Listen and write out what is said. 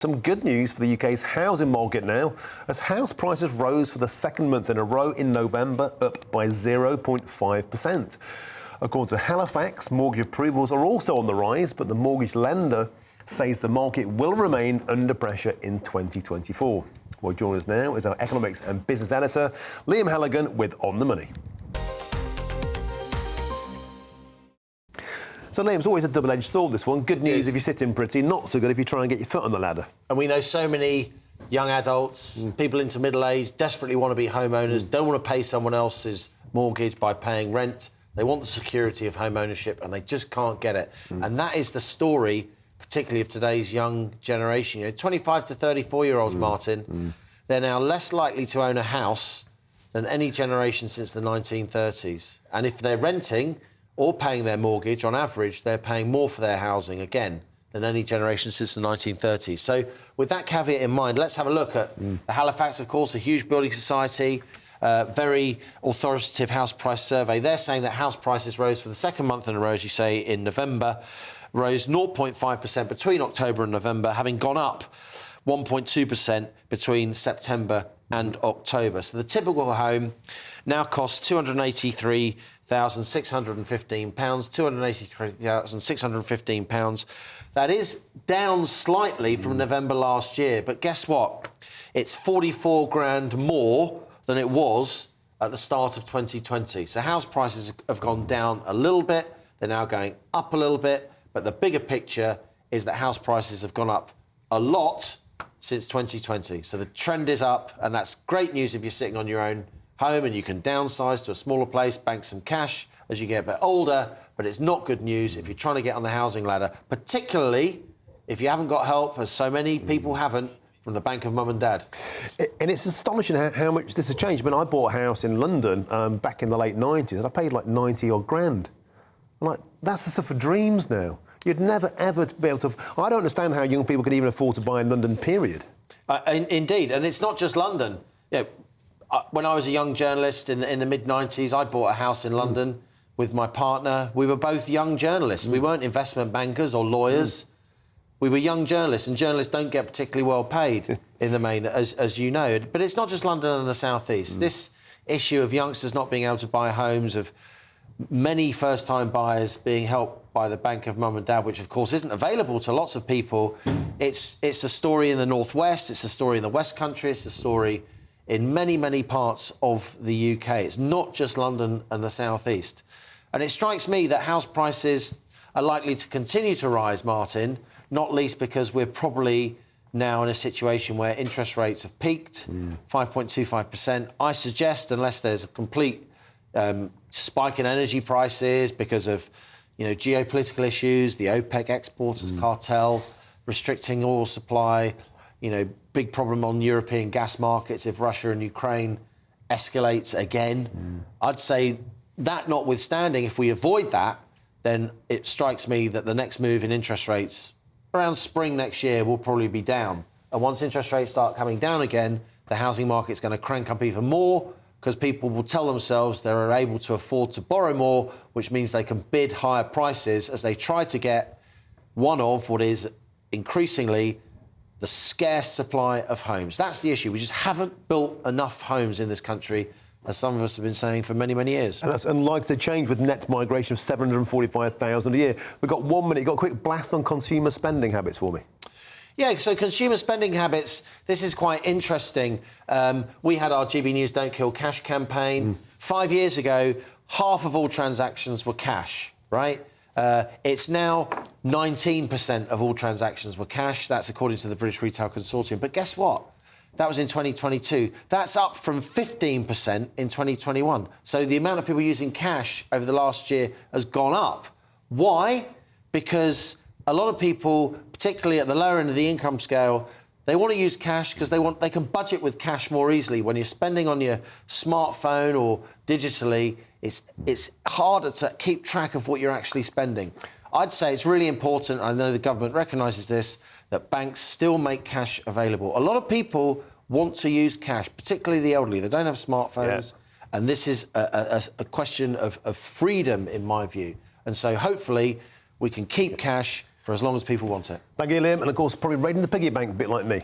Some good news for the UK's housing market now, as house prices rose for the second month in a row in November, up by 0.5%. According to Halifax, mortgage approvals are also on the rise, but the mortgage lender says the market will remain under pressure in 2024. Well, joining us now is our economics and business editor, Liam Halligan, with On the Money. So, Liam, it's always a double-edged sword, this one. Good news if you're sitting pretty, not so good if you try and get your foot on the ladder. And we know so many young adults, people into middle age, desperately want to be homeowners, don't want to pay someone else's mortgage by paying rent. They want the security of home ownership and they just can't get it. And that is the story, particularly of today's young generation. You know, 25 to 34-year-olds, Martin, they're now less likely to own a house than any generation since the 1930s. And if they're renting or paying their mortgage, on average, they're paying more for their housing, again, than any generation since the 1930s. So with that caveat in mind, let's have a look at the Halifax, of course, a huge building society, very authoritative house price survey. They're saying that house prices rose for the second month in a row, as you say, in November, rose 0.5% between October and November, having gone up 1.2% between September and October. So the typical home now costs £283,615, £283,615. That is down slightly from November last year, but guess what? It's 44 grand more than it was at the start of 2020. So house prices have gone down a little bit, they're now going up a little bit, but the bigger picture is that house prices have gone up a lot since 2020. So the trend is up, and that's great news if you're sitting on your own home and you can downsize to a smaller place, bank some cash as you get a bit older, but it's not good news if you're trying to get on the housing ladder, particularly if you haven't got help, as so many people haven't, from the bank of mum and dad. And it's astonishing how much this has changed. I mean, I bought a house in London back in the late 90s, and I paid like 90 odd grand. I'm like, that's the stuff for dreams now. You'd never, ever be able to... I don't understand how young people can even afford to buy in London, period. Indeed, and it's not just London. You know, when I was a young journalist in the mid-90s, I bought a house in London with my partner. We were both young journalists. We weren't investment bankers or lawyers. We were young journalists, and journalists don't get particularly well paid in the main, as you know. But it's not just London and the South East. This issue of youngsters not being able to buy homes, of many first-time buyers being helped by the bank of mum and dad, which, of course, isn't available to lots of people. It's a story in the Northwest, it's a story in the West Country, it's a story in many, many parts of the UK. It's not just London and the South East. And it strikes me that house prices are likely to continue to rise, Martin, not least because we're probably now in a situation where interest rates have peaked, 5.25%. I suggest, unless there's a complete spike in energy prices because of, you know, geopolitical issues, the OPEC exporters cartel, restricting oil supply, you know, big problem on European gas markets if Russia and Ukraine escalates again. I'd say that notwithstanding, if we avoid that, then it strikes me that the next move in interest rates around spring next year will probably be down. And once interest rates start coming down again, the housing market's going to crank up even more because people will tell themselves they're able to afford to borrow more, which means they can bid higher prices as they try to get one of what is increasingly the scarce supply of homes. That's the issue. We just haven't built enough homes in this country, as some of us have been saying for many, many years. And that's unlikely to change with net migration of 745,000 a year. We've got 1 minute. You've got a quick blast on consumer spending habits for me. Yeah, so consumer spending habits, this is quite interesting. We had our GB News Don't Kill Cash campaign. 5 years ago, half of all transactions were cash, right? It's now 19% of all transactions were cash. That's according to the British Retail Consortium. But guess what? That was in 2022. That's up from 15% in 2021. So the amount of people using cash over the last year has gone up. Why? Because a lot of people, particularly at the lower end of the income scale, they want to use cash because they can budget with cash more easily. When you're spending on your smartphone or digitally, it's harder to keep track of what you're actually spending. I'd say it's really important, I know the government recognises this, that banks still make cash available. A lot of people want to use cash, particularly the elderly. They don't have smartphones, and this is a question of freedom, in my view. And so hopefully we can keep cash for as long as people want it. Thank you, Liam. And of course, probably raiding the piggy bank a bit like me.